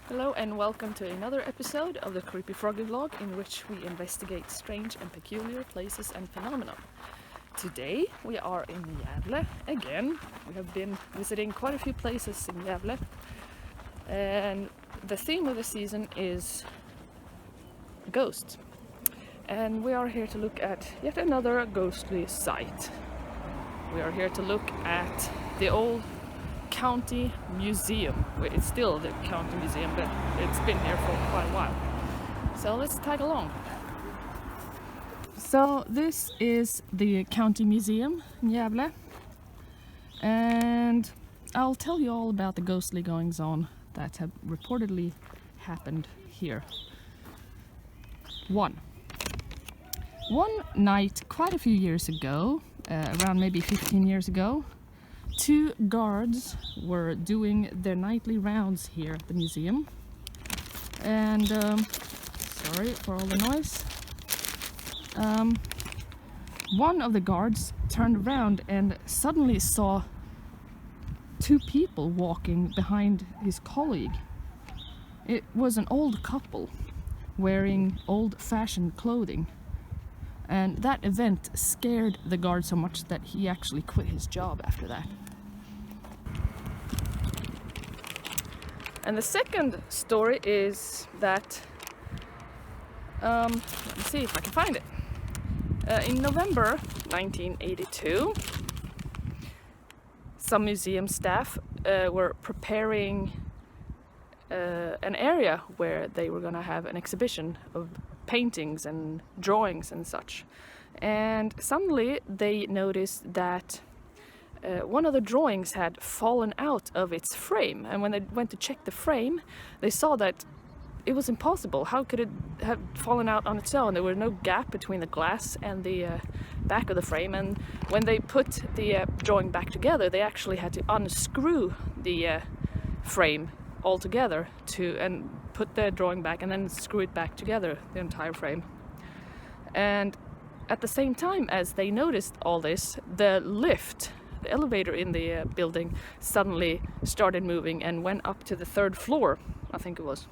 Hello and welcome to another episode of the Creepy Froggy vlog, in which we investigate strange and peculiar places and phenomena. Today we are in Gävle again. We have been visiting quite a few places in Gävle, and the theme of the season is ghosts. And we are here to look at yet another ghostly site. We are here to look at the old county museum. It's still the county museum, but it's been here for quite a while. So let's tag along. So this is the county museum in Gävle, and I'll tell you all about the ghostly goings on that have reportedly happened here. One night quite a few years ago, around maybe 15 years ago, two guards were doing their nightly rounds here at the museum, and sorry for all the noise. One of the guards turned around and suddenly saw two people walking behind his colleague. It was an old couple wearing old-fashioned clothing, and that event scared the guard so much that he actually quit his job after that. And the second story is that, let me see if I can find it. In November 1982, some museum staff were preparing an area where they were going to have an exhibition of paintings and drawings and such. And suddenly they noticed that one of the drawings had fallen out of its frame, and when they went to check the frame, they saw that it was impossible. How could it have fallen out on its own? There was no gap between the glass and the back of the frame, and when they put the drawing back together, they actually had to unscrew the frame altogether and put the drawing back and then screw it back together, the entire frame. And at the same time as they noticed all this, the elevator in the building suddenly started moving and went up to the third floor, I think it was.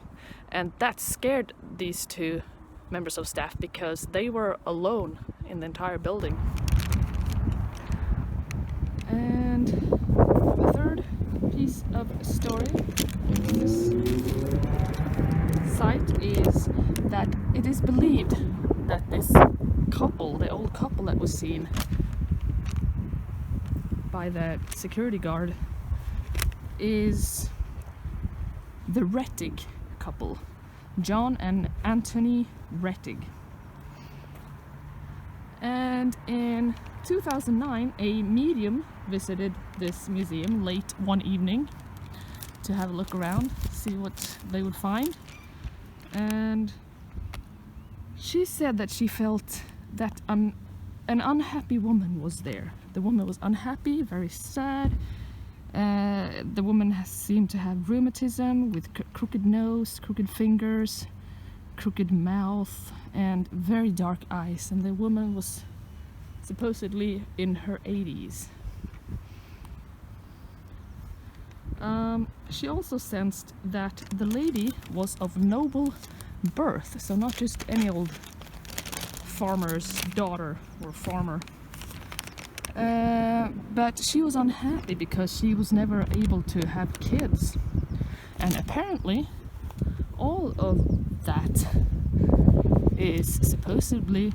And that scared these two members of staff because they were alone in the entire building. And the third piece of story in this site is that it is believed that this couple, the old couple that was seen by the security guard, is the Rettig couple, John and Anthony Rettig. And in 2009, a medium visited this museum late one evening to have a look around, see what they would find. And she said that she felt that an unhappy woman was there. The woman was unhappy, very sad. The woman seemed to have rheumatism, with crooked nose, crooked fingers, crooked mouth, and very dark eyes. And the woman was supposedly in her 80s. She also sensed that the lady was of noble birth, so not just any old farmer's daughter or farmer. But she was unhappy because she was never able to have kids. And apparently all of that is supposedly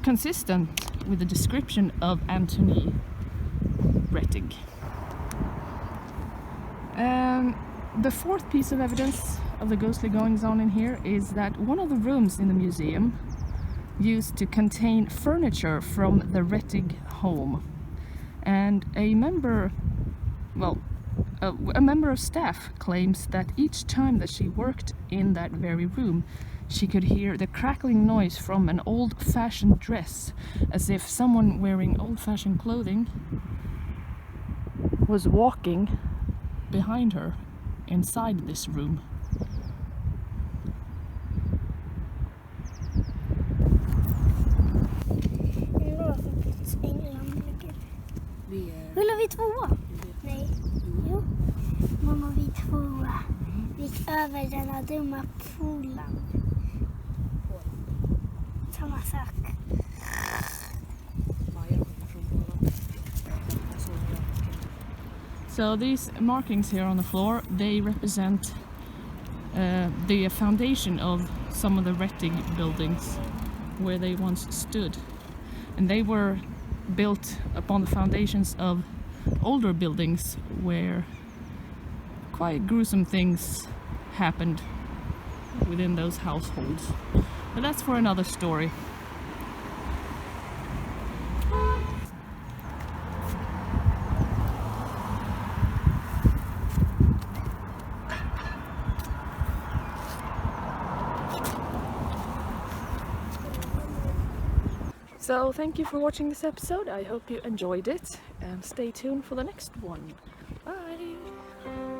consistent with the description of Anthony Rettig. The fourth piece of evidence of the ghostly goings on in here is that one of the rooms in the museum used to contain furniture from the Rettig home, and a member of staff claims that each time that she worked in that very room, she could hear the crackling noise from an old-fashioned dress, as if someone wearing old-fashioned clothing was walking behind her inside this room. Vill vi tvåa? Nej. Jo. Mamma, vi tvåa. gick över den här dumma poolen. Samma sak. So these markings here on the floor, they represent the foundation of some of the Rettig buildings where they once stood. And they were built upon the foundations of older buildings where quite gruesome things happened within those households. But that's for another story. So thank you for watching this episode. I hope you enjoyed it and stay tuned for the next one. Bye!